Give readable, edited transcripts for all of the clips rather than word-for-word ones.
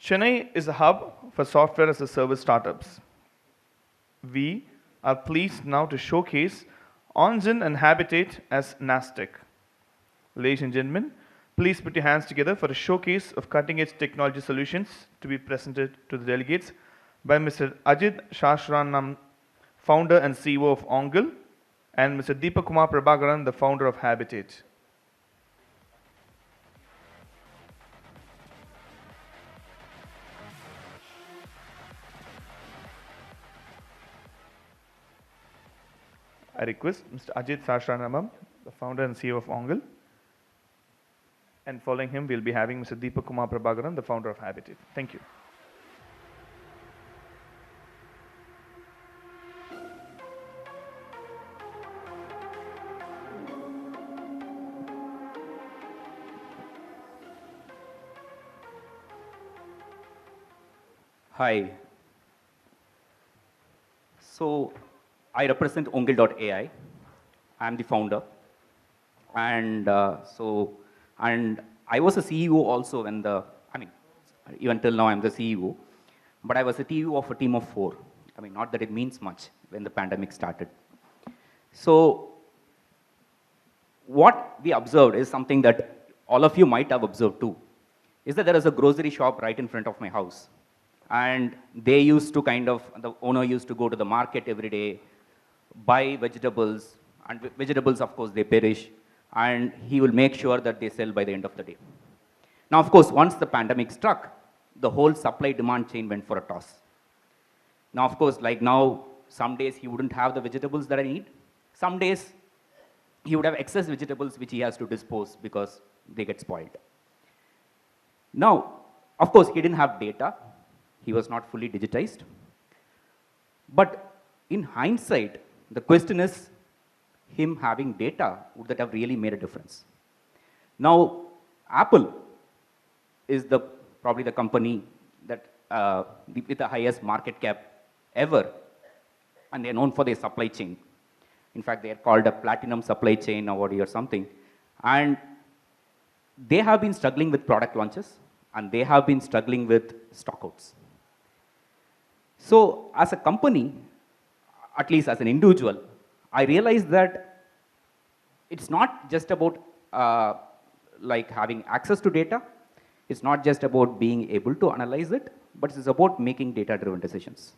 Chennai is a hub for software as a service startups. We are pleased now to showcase Ongil and Habitat as NASTech. Ladies and gentlemen, please put your hands together for a showcase of cutting-edge technology solutions to be presented to the delegates by Mr. Ajith Sahasranamam, founder and CEO of Ongil, and Mr. Deepak Kumar Prabakaran, the founder of Habitat. I request Mr. Ajith Sahasranamam, the founder and CEO of Ongil, and following him, we'll be having Mr. Deepak Kumar Prabakaran, the founder of Habitat. Thank you. Hi. So, I represent Ongil.ai. I'm the founder. And I was a CEO also when even till now I'm the CEO. But I was a CEO of a team of 4. Not that it means much when the pandemic started. So, what we observed is something that all of you might have observed too, is that there is a grocery shop right in front of my house. And they used to the owner used to go to the market every day, buy vegetables, and vegetables, of course, they perish, and he will make sure that they sell by the end of the day. Now, of course, once the pandemic struck, the whole supply-demand chain went for a toss. Now, of course, like now, some days he wouldn't have the vegetables that I need. Some days he would have excess vegetables which he has to dispose because they get spoiled. Now, of course, he didn't have data. He was not fully digitized. But in hindsight, the question is, him having data, would that have really made a difference? Now, Apple is probably the company that with the highest market cap ever, and they're known for their supply chain. In fact, they are called a platinum supply chain award or something. And they have been struggling with product launches, and they have been struggling with stockouts. So, as a company, at least as an individual, I realized that it's not just about having access to data. It's not just about being able to analyze it, but it's about making data-driven decisions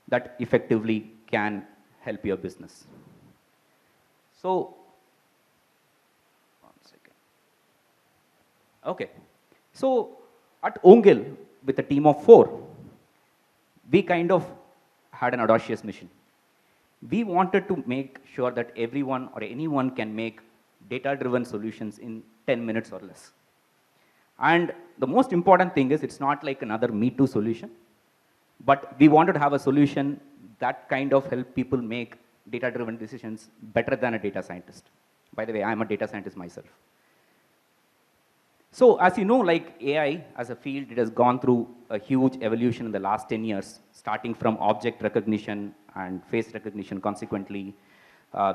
that effectively can help your business. So, one second. Okay. So, at Ongil, with a team of 4, we had an audacious mission. We wanted to make sure that everyone or anyone can make data-driven solutions in 10 minutes or less. And the most important thing is it's not like another Me Too solution, but we wanted to have a solution that help people make data-driven decisions better than a data scientist. By the way, I'm a data scientist myself. So as you know, AI as a field, it has gone through a huge evolution in the last 10 years, starting from object recognition and face recognition consequently.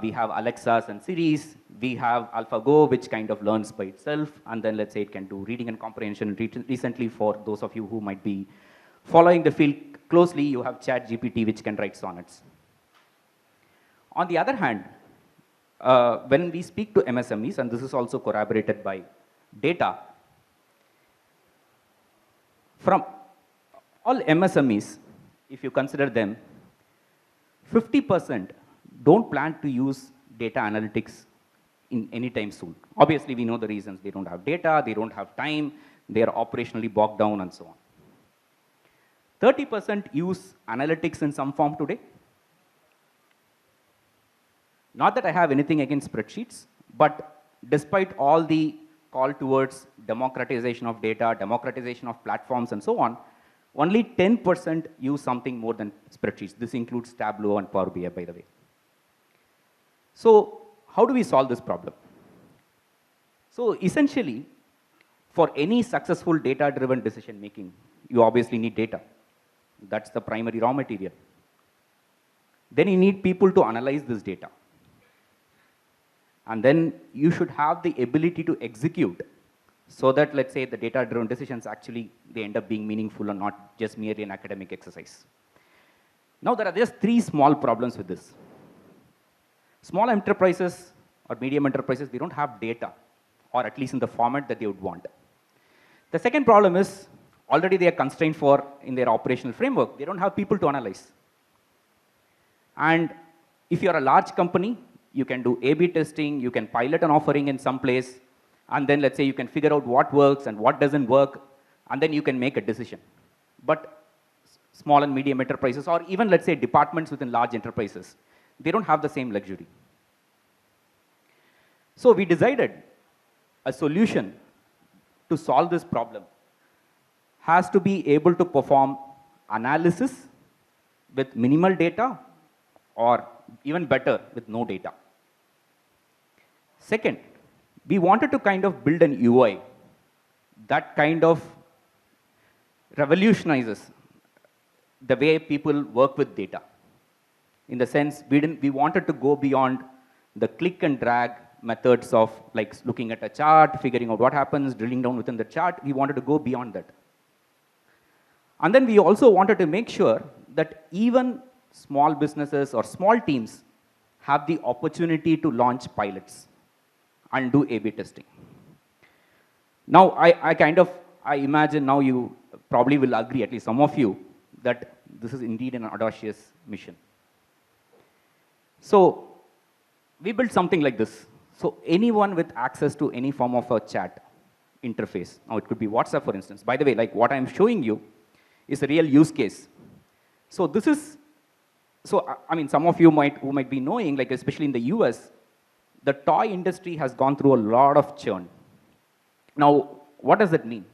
We have Alexas and Siris. We have AlphaGo, which learns by itself. And then let's say it can do reading and comprehension. Recently, for those of you who might be following the field closely, you have ChatGPT, which can write sonnets. On the other hand, when we speak to MSMEs, and this is also corroborated by data, from all MSMEs, if you consider them, 50% don't plan to use data analytics in any time soon. Obviously, we know the reasons. They don't have data, they don't have time, they are operationally bogged down, and so on. 30% use analytics in some form today. Not that I have anything against spreadsheets, but despite all the call towards democratization of data, democratization of platforms, and so on, only 10% use something more than spreadsheets. This includes Tableau and Power BI, by the way. So how do we solve this problem? So essentially, for any successful data-driven decision making, you obviously need data. That's the primary raw material. Then you need people to analyze this data. And then you should have the ability to execute so that, let's say, the data-driven decisions actually, they end up being meaningful and not just merely an academic exercise. Now, there are just 3 small problems with this. Small enterprises or medium enterprises, they don't have data, or at least in the format that they would want. The second problem is, already they are constrained for in their operational framework. They don't have people to analyze. And if you're a large company, you can do A/B testing, you can pilot an offering in some place, and then let's say you can figure out what works and what doesn't work, and then you can make a decision. But small and medium enterprises, or even let's say departments within large enterprises, they don't have the same luxury. So we decided a solution to solve this problem has to be able to perform analysis with minimal data, or even better, with no data. Second, we wanted to kind of build an UI that kind of revolutionizes the way people work with data. In the sense, we wanted to go beyond the click and drag methods of like looking at a chart, figuring out what happens, drilling down within the chart. We wanted to go beyond that. And then we also wanted to make sure that even small businesses or small teams have the opportunity to launch pilots and do A/B testing. Now, I imagine now you probably will agree, at least some of you, that this is indeed an audacious mission. So we built something like this. So anyone with access to any form of a chat interface, now it could be WhatsApp, for instance. By the way, like what I'm showing you is a real use case. So this is, so I mean, some of you who might be knowing, like especially in the US, the toy industry has gone through a lot of churn. Now, what does that mean?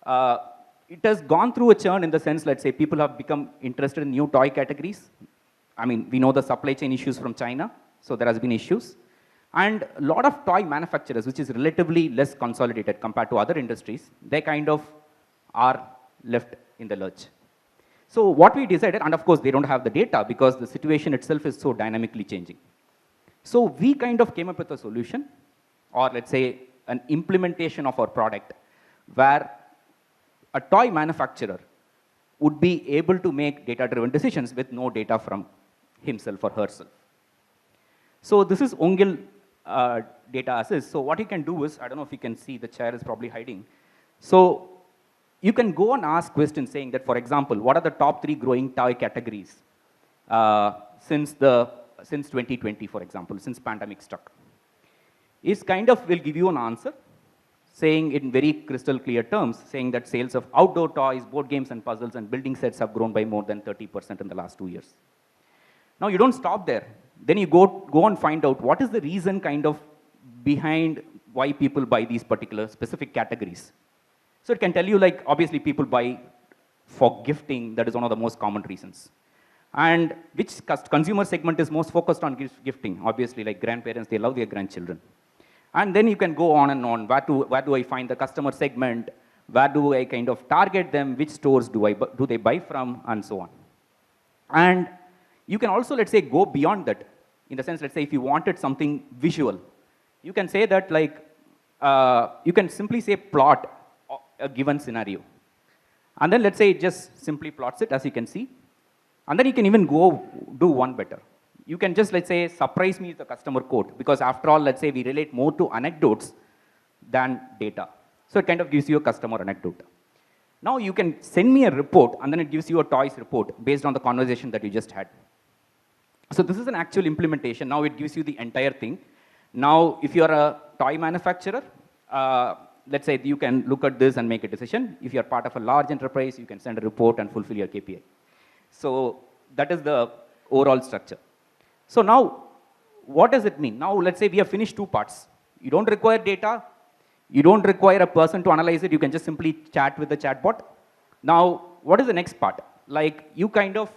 It has gone through a churn in the sense, let's say, people have become interested in new toy categories. I mean, we know the supply chain issues from China, so there has been issues. And a lot of toy manufacturers, which is relatively less consolidated compared to other industries, they kind of are left in the lurch. So what we decided, and of course they don't have the data because the situation itself is so dynamically changing. So we kind of came up with a solution, or let's say an implementation of our product, where a toy manufacturer would be able to make data-driven decisions with no data from himself or herself. So this is Ongil.ai. So what you can do is, I don't know if you can see, the chair is probably hiding. So you can go and ask questions saying that, for example, what are the top 3 growing toy categories since 2020, for example, since pandemic struck? It kind of will give you an answer, saying in very crystal clear terms, saying that sales of outdoor toys, board games and puzzles and building sets have grown by more than 30% in the last 2 years. Now you don't stop there. Then you go and find out what is the reason kind of behind why people buy these particular specific categories. So it can tell you, like, obviously people buy for gifting. That is one of the most common reasons. And which consumer segment is most focused on gifting? Obviously, like grandparents, they love their grandchildren. And then you can go on and on. Where do I find the customer segment? Where do I kind of target them? Which stores do they buy from? And so on. And you can also, let's say, go beyond that. In the sense, let's say, if you wanted something visual, you can say that, like, you can simply say plot a given scenario. And then let's say it just simply plots it, as you can see. And then you can even go do one better. You can just, let's say, surprise me with the customer quote, because after all, let's say we relate more to anecdotes than data. So it kind of gives you a customer anecdote. Now you can send me a report, and then it gives you a toys report based on the conversation that you just had. So this is an actual implementation. Now it gives you the entire thing. Now, if you're a toy manufacturer, let's say you can look at this and make a decision. If you're part of a large enterprise, you can send a report and fulfill your KPI. So that is the overall structure. So now, what does it mean? Now, let's say we have finished 2 parts. You don't require data. You don't require a person to analyze it. You can just simply chat with the chatbot. Now, what is the next part? Like, you kind of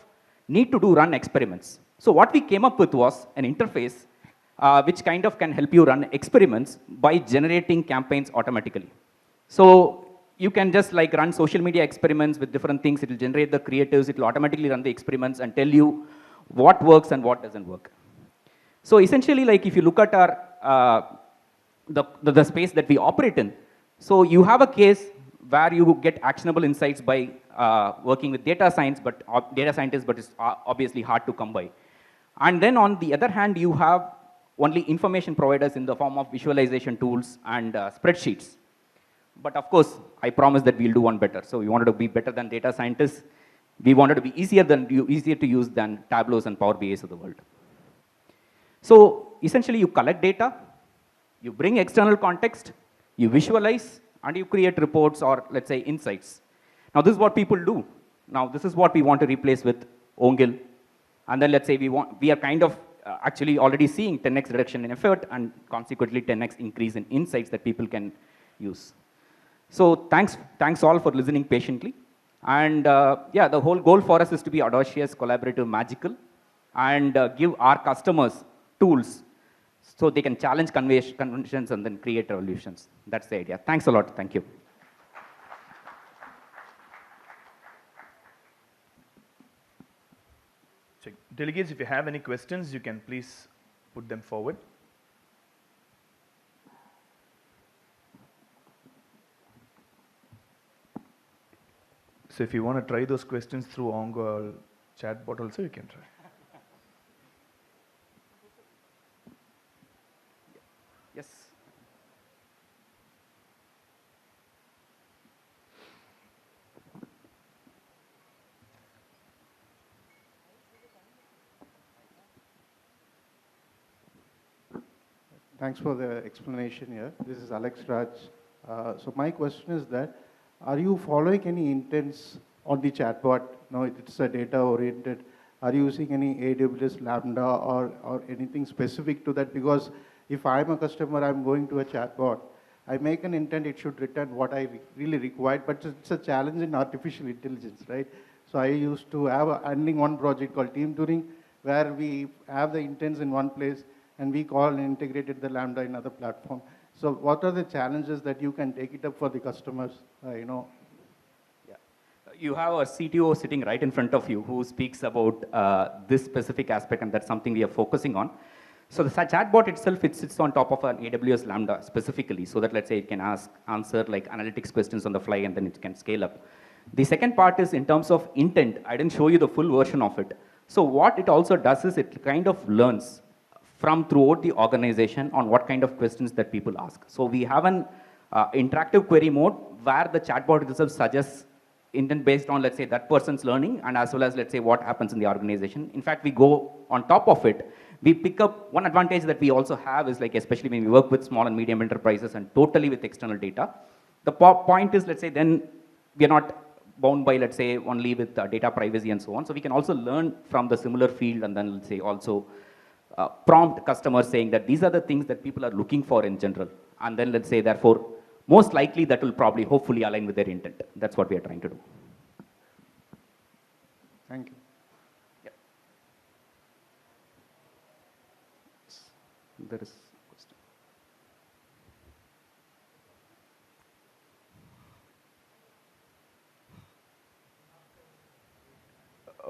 need to run experiments. So what we came up with was an interface which kind of can help you run experiments by generating campaigns automatically. So you can just like run social media experiments with different things. It will generate the creatives. It will automatically run the experiments and tell you what works and what doesn't work. So essentially, like if you look at our the space that we operate in, So you have a case where you get actionable insights by working with data science, but data scientists, but it's obviously hard to come by. And then on the other hand, you have only information providers in the form of visualization tools and spreadsheets. But of course, I promise that we'll do one better. So we wanted to be better than data scientists. We wanted to be easier to use than Tableaus and Power BIs of the world. So essentially, you collect data, you bring external context, you visualize, and you create reports or, let's say, insights. Now, this is what people do. Now, this is what we want to replace with Ongil. And then let's say we are kind of actually already seeing 10x reduction in effort and consequently 10x increase in insights that people can use. So thanks all for listening patiently. And yeah, the whole goal for us is to be audacious, collaborative, magical, and give our customers tools so they can challenge conventions and then create revolutions. That's the idea. Thanks a lot. Thank you. So, delegates, if you have any questions, you can please put them forward. So if you want to try those questions through Ongil chatbot also, you can try. Yes. Thanks for the explanation here. This is Alex Raj. So my question is that, are you following any intents on the chatbot? No, it's a data-oriented. Are you using any AWS Lambda or anything specific to that? Because if I'm a customer, I'm going to a chatbot, I make an intent, it should return what I really required, but it's a challenge in artificial intelligence, right? So I used to have handling one project called Team Turing, where we have the intents in one place, and we call and integrated the Lambda in another platform. So what are the challenges that you can take it up for the customers, Yeah. You have a CTO sitting right in front of you who speaks about this specific aspect, and that's something we are focusing on. So the chatbot itself, it sits on top of an AWS Lambda specifically, so that let's say it can answer like analytics questions on the fly, and then it can scale up. The second part is in terms of intent. I didn't show you the full version of it. So what it also does is it kind of learns from throughout the organization on what kind of questions that people ask. So we have an interactive query mode where the chatbot itself suggests intent based on, let's say, that person's learning, and as well as, let's say, what happens in the organization. In fact, we go on top of it. We pick up one advantage that we also have is, like, especially when we work with small and medium enterprises and totally with external data. The point is, let's say, then we are not bound by, let's say, only with data privacy and so on. So we can also learn from the similar field, and then, let's say, also prompt customers saying that these are the things that people are looking for in general. And then, let's say, therefore, most likely that will probably, hopefully, align with their intent. That's what we are trying to do. Thank you. Yeah. There is a question.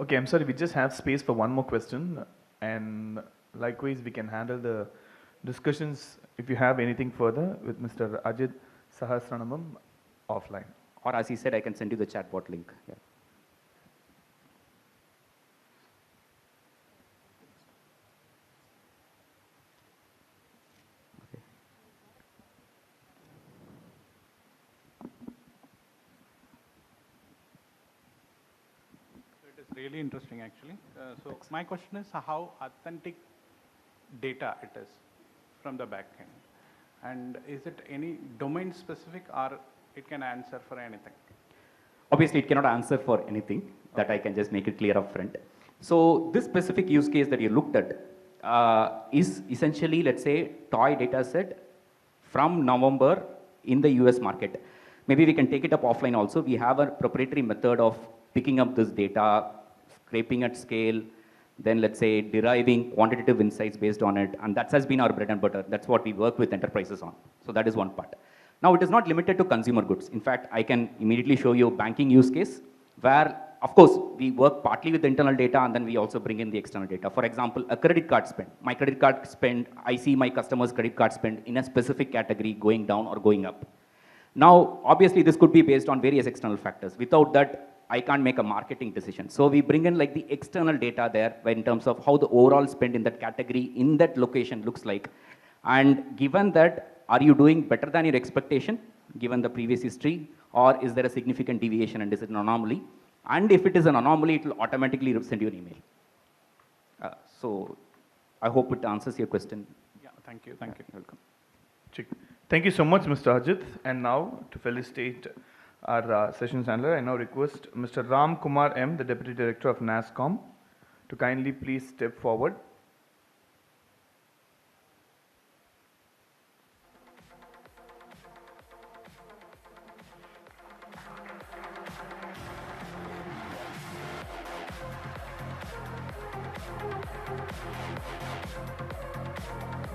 Okay, I'm sorry, we just have space for one more question, and likewise we can handle the discussions if you have anything further with Mr. Ajith Sahasranamam offline. Or as he said, I can send you the chatbot link. Yeah. Really interesting, actually. So my question is how authentic data it is from the back end, and is it any domain specific, or it can answer for anything? Obviously, it cannot answer for anything. That I can just make it clear up front. So this specific use case that you looked at is essentially, let's say, toy data set from November in the US market. Maybe we can take it up offline also. We have a proprietary method of picking up this data, scraping at scale, then let's say deriving quantitative insights based on it, and that has been our bread and butter. That's what we work with enterprises on. So that is one part. Now it is not limited to consumer goods. In fact, I can immediately show you a banking use case where, of course, we work partly with the internal data, and then we also bring in the external data. For example, a credit card spend. My credit card spend, I see my customer's credit card spend in a specific category going down or going up. Now, obviously, this could be based on various external factors. Without that, I can't make a marketing decision. So we bring in like the external data there in terms of how the overall spend in that category, in that location looks like. And given that, are you doing better than your expectation, given the previous history, or is there a significant deviation and is it an anomaly? And if it is an anomaly, it will automatically send you an email. So I hope it answers your question. Yeah, thank you. Thank you. Welcome. Thank you so much, Mr. Ajith. And now, to felicitate our sessions handler, I now request Mr. Ram Kumar M., the Deputy Director of NASCOM, to kindly please step forward.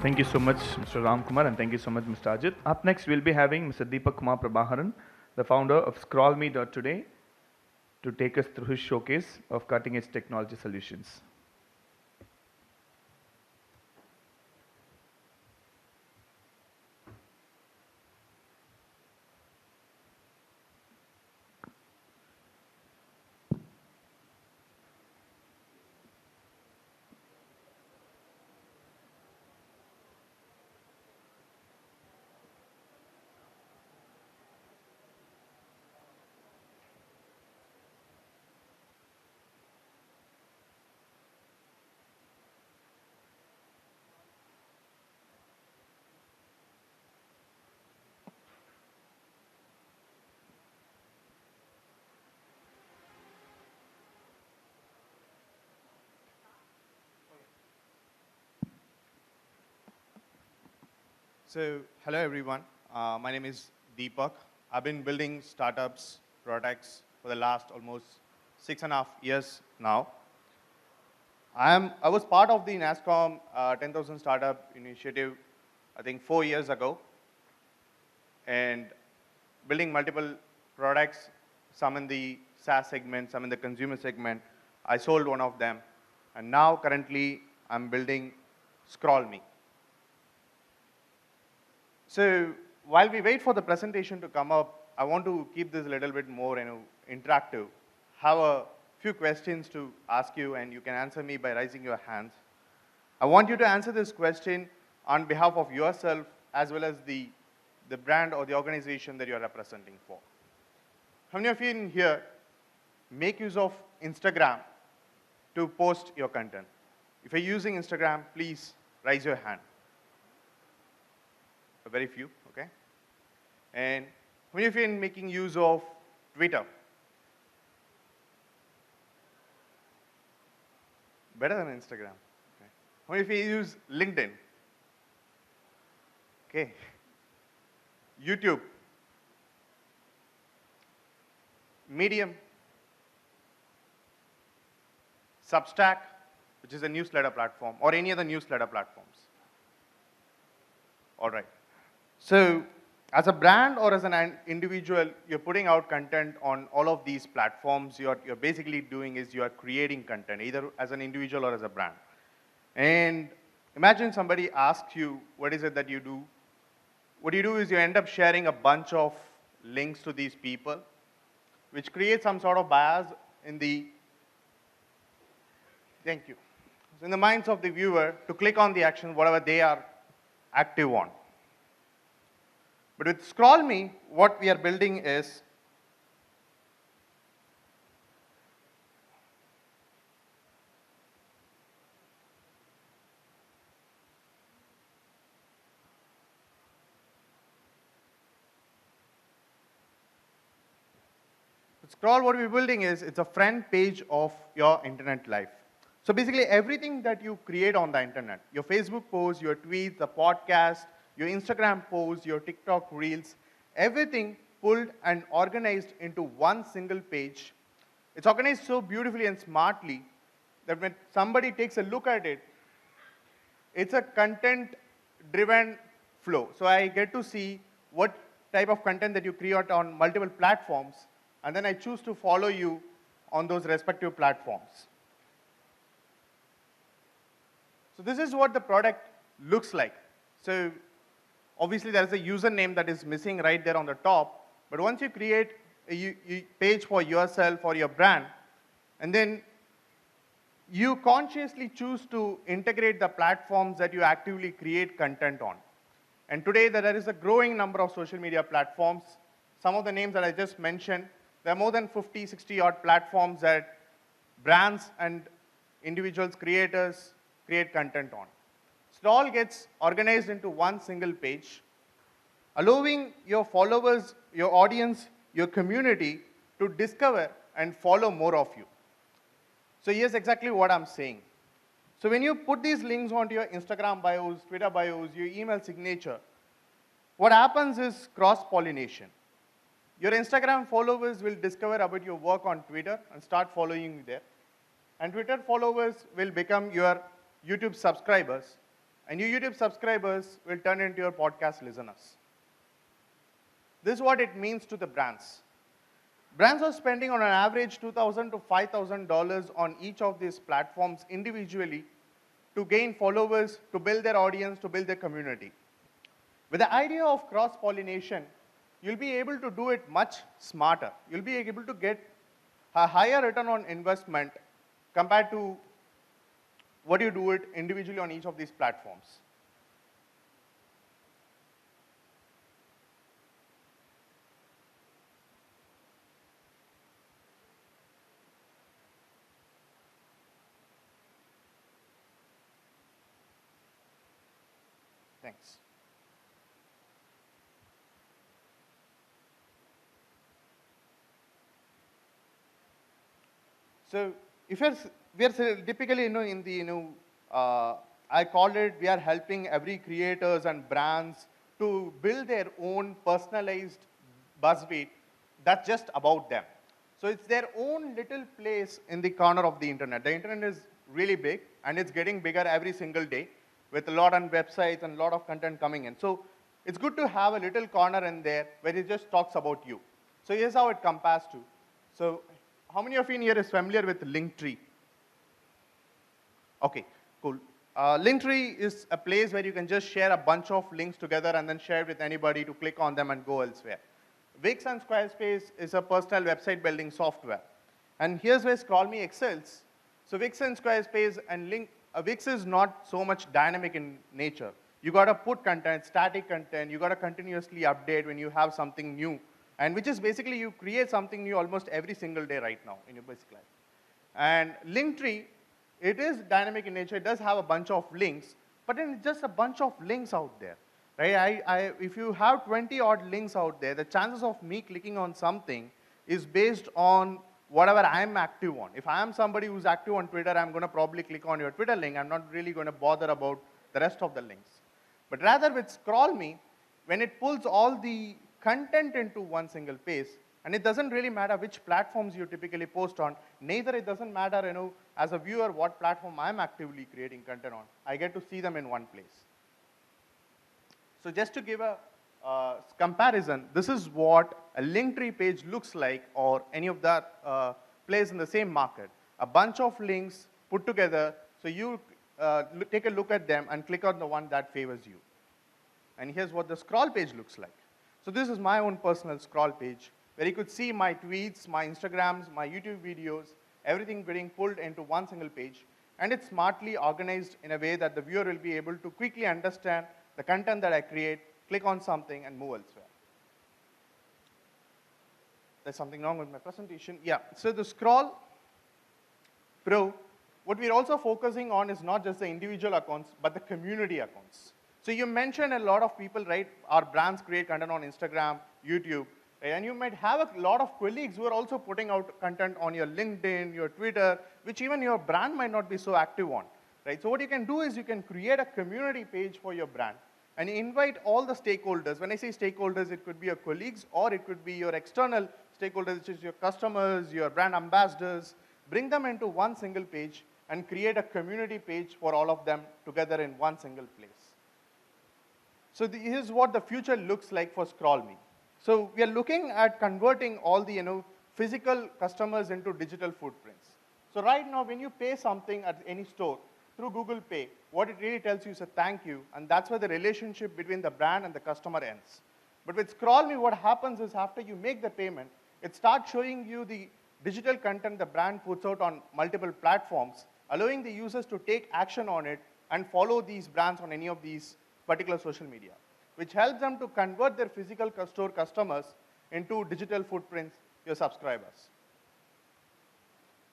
Thank you so much, Mr. Ram Kumar, and thank you so much, Mr. Ajith. Up next, we'll be having Mr. Deepak Kumar Prabakaran, the founder of Scrollme.today, to take us through his showcase of cutting-edge technology solutions. So, hello everyone. My name is Deepak. I've been building startups, products for the last almost 6.5 years now. I was part of the NASCOM 10,000 Startup Initiative, I think 4 years ago, and building multiple products, some in the SaaS segment, some in the consumer segment. I sold one of them, and now currently I'm building Scrollme. So while we wait for the presentation to come up, I want to keep this a little bit more interactive. Have a few questions to ask you, and you can answer me by raising your hands. I want you to answer this question on behalf of yourself as well as the brand or the organization that you're representing for. How many of you in here make use of Instagram to post your content? If you're using Instagram, please raise your hand. Very few, okay? And how many of you are making use of Twitter? Better than Instagram. Okay. How many of you use LinkedIn? Okay. YouTube. Medium. Substack, which is a newsletter platform, or any other newsletter platforms. All right. So as a brand or as an individual, you're putting out content on all of these platforms. You're basically doing is you're creating content, either as an individual or as a brand. And imagine somebody asks you, what is it that you do? What you do is you end up sharing a bunch of links to these people, which creates some sort of bias in the, thank you, so in the minds of the viewer to click on the action, whatever they are active on. But with Scrollme, what we are building is Scroll, what we're building is, it's a front page of your internet life. So basically everything that you create on the internet, your Facebook posts, your tweets, the podcast, your Instagram posts, your TikTok reels, everything pulled and organized into one single page. It's organized so beautifully and smartly that when somebody takes a look at it, it's a content-driven flow. So I get to see what type of content that you create on multiple platforms, and then I choose to follow you on those respective platforms. So this is what the product looks like. So obviously there is a username that is missing right there on the top, but once you create a page for yourself or your brand, and then you consciously choose to integrate the platforms that you actively create content on. And today there is a growing number of social media platforms. Some of the names that I just mentioned, there are more than 50, 60 odd platforms that brands and individuals, creators create content on. So it all gets organized into one single page, allowing your followers, your audience, your community to discover and follow more of you. So here's exactly what I'm saying. So when you put these links onto your Instagram bios, Twitter bios, your email signature, what happens is cross-pollination. Your Instagram followers will discover about your work on Twitter and start following you there. And Twitter followers will become your YouTube subscribers. And your YouTube subscribers will turn into your podcast listeners. This is what it means to the brands. Brands are spending on an average $2,000 to $5,000 on each of these platforms individually to gain followers, to build their audience, to build their community. With the idea of cross-pollination, you'll be able to do it much smarter. You'll be able to get a higher return on investment compared to what you do it individually on each of these platforms. Thanks. So if we are typically, in the, I call it, we are helping every creators and brands to build their own personalized buzzfeed that's just about them. So it's their own little place in the corner of the internet. The internet is really big, and it's getting bigger every single day with a lot of websites and a lot of content coming in. So it's good to have a little corner in there where it just talks about you. So here's how it compares to. So how many of you in here is familiar with Linktree? Okay, cool. Linktree is a place where you can just share a bunch of links together and then share it with anybody to click on them and go elsewhere. Wix and Squarespace is a personal website building software. And here's where Scrollme excels. So Wix and Squarespace and Wix is not so much dynamic in nature. You got to put content, static content. You got to continuously update when you have something new. And which is basically you create something new almost every single day right now in your basic life. And Linktree, it is dynamic in nature. It does have a bunch of links, but then it's just a bunch of links out there. Right? If you have 20 odd links out there, the chances of me clicking on something is based on whatever I'm active on. If I am somebody who's active on Twitter, I'm going to probably click on your Twitter link. I'm not really going to bother about the rest of the links. But rather with Scrollme, when it pulls all the content into one single page, and it doesn't really matter which platforms you typically post on, neither it doesn't matter, as a viewer, what platform I'm actively creating content on. I get to see them in one place. So just to give a comparison, this is what a Linktree page looks like, or any of that plays in the same market. A bunch of links put together, so you take a look at them and click on the one that favors you. And here's what the scroll page looks like. So this is my own personal scroll page, where you could see my tweets, my Instagrams, my YouTube videos, everything getting pulled into one single page. And it's smartly organized in a way that the viewer will be able to quickly understand the content that I create, click on something, and move elsewhere. There's something wrong with my presentation. Yeah, so the Scroll Pro, what we're also focusing on is not just the individual accounts, but the community accounts. So you mentioned a lot of people, right? Our brands create content on Instagram, YouTube, right? And you might have a lot of colleagues who are also putting out content on your LinkedIn, your Twitter, which even your brand might not be so active on, right? So what you can do is you can create a community page for your brand and invite all the stakeholders. When I say stakeholders, it could be your colleagues or it could be your external stakeholders, which is your customers, your brand ambassadors. Bring them into one single page and create a community page for all of them together in one single place. So here's what the future looks like for Scrollme. So we are looking at converting all the physical customers into digital footprints. So right now, when you pay something at any store through Google Pay, what it really tells you is a thank you, and that's where the relationship between the brand and the customer ends. But with Scrollme, what happens is after you make the payment, it starts showing you the digital content the brand puts out on multiple platforms, allowing the users to take action on it and follow these brands on any of these particular social media, which helps them to convert their physical store customers into digital footprints, your subscribers.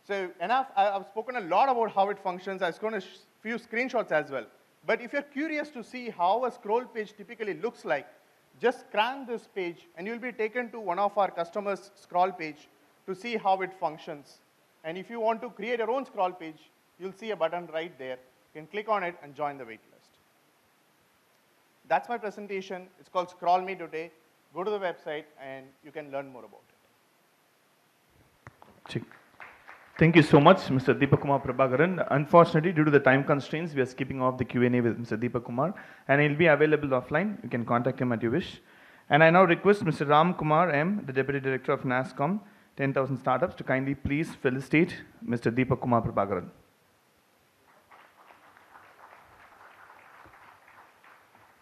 So enough, I've spoken a lot about how it functions. I've shown a few screenshots as well. But if you're curious to see how a scroll page typically looks like, just scan this page and you'll be taken to one of our customers' scroll page to see how it functions. And if you want to create your own scroll page, you'll see a button right there. You can click on it and join the waitlist. That's my presentation. It's called Scrollme.today. Go to the website and you can learn more about it. Thank you so much, Mr. Deepak Kumar Prabakaran. Unfortunately, due to the time constraints, we are skipping off the Q&A with Mr. Deepak Kumar, and he'll be available offline. You can contact him at your wish. And I now request Mr. Ram Kumar M., the Deputy Director of NASCOM, 10,000 Startups, to kindly please felicitate Mr. Deepak Kumar Prabakaran.